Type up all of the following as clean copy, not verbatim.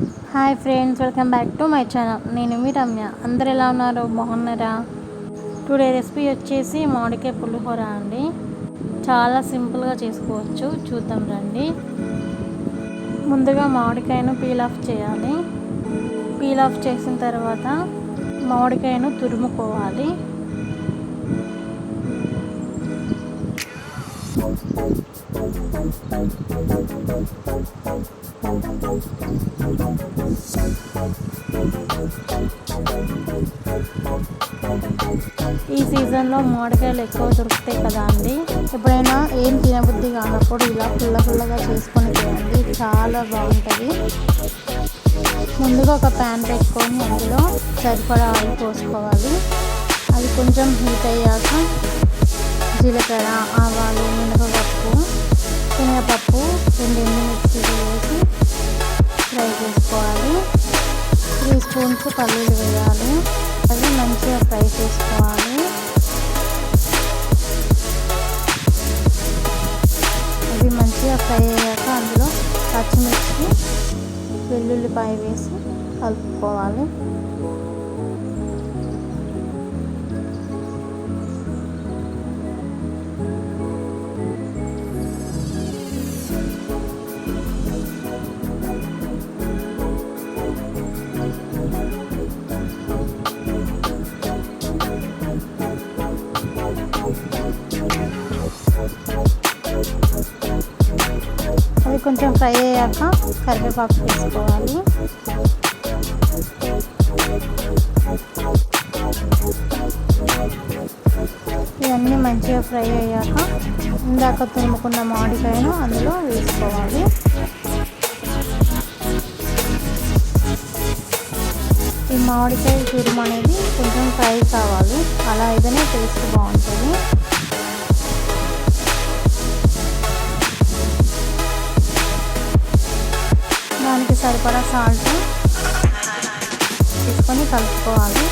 Hi friends, welcome back to my channel. నేను మీ రమ్య. అందరు ఎలా ఉన్నారు? బాగున్నారా? టుడే రెసిపీ వచ్చేసి మామిడికాయ పులిహోర అండి. చాలా సింపుల్గా చేసుకోవచ్చు, చూద్దాం రండి. ముందుగా మామిడికాయను పీల్ ఆఫ్ చేయాలి. పీల్ ఆఫ్ చేసిన తర్వాత మామిడికాయను తురుముకోవాలి. ఈ సీజన్లో మామిడికాయలు ఎక్కువ దొరుకుతాయి కదా అండి. ఎప్పుడైనా ఏం తినబుద్ధి కానప్పుడు ఇలా పుల్లగా చేసుకొని తినండి, చాలా బాగుంటుంది. ముందుగా ఒక ప్యాన్ పెట్టుకొని అందులో సరిపడా ఆయిల్ పోసుకోవాలి. అది కొంచెం హీట్ అయ్యాక జీలకర్ర, ఆవాలు, శనగపప్పు 2 ఎండుమిర్చిలు వేసి ఫ్రై చేసుకోవాలి. 3 స్పూన్స్ పల్లీలు వేయాలి. అవి మంచిగా ఫ్రై చేసుకోవాలి. అవి మంచిగా ఫ్రై అయ్యాక అందులో పచ్చిమిర్చి, వెల్లుల్లిపాయ వేసి కలుపుకోవాలి. అవి కొంచెం ఫ్రై అయ్యాక కరివేపాకు వేసుకోవాలి. ఇవన్నీ మంచిగా ఫ్రై అయ్యాక ఇందాక తురుముకున్న మామిడికాయను అందులో వేసుకోవాలి. ఈ మామిడికాయ తురుము అనేది కొంచెం ఫ్రై కావాలి, అలా అయితేనే టేస్ట్ బాగుంటుంది. దానికి సరిపడా సాల్ట్ తీసుకొని కలుపుకోవాలి.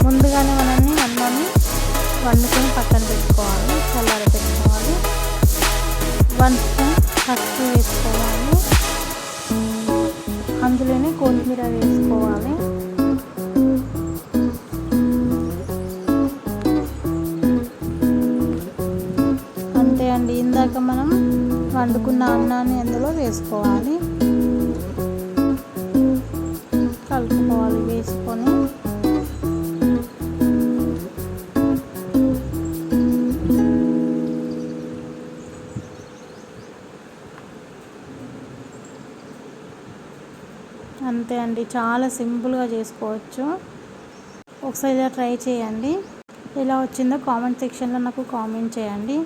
ముందుగానే అన్నాన్ని వండుకొని పక్కన పెట్టుకోవాలి, చల్లార పెట్టుకోవాలి. 1 స్పూన్ పసుపు వేసుకోవాలి. అందులోనే కొత్తిమీర వేసుకోవాలి. అంతే అండి. ఇందాక మనం వండుకున్న అన్నాన్ని అందులో వేసుకోవాలి, కలుపుకోవాలి. వేసుకొని అంతే అండి, చాలా సింపుల్గా చేసుకోవచ్చు. ఒకసారి ఇలా ట్రై చేయండి. ఎలా వచ్చిందో కామెంట్ సెక్షన్లో నాకు కామెంట్ చేయండి.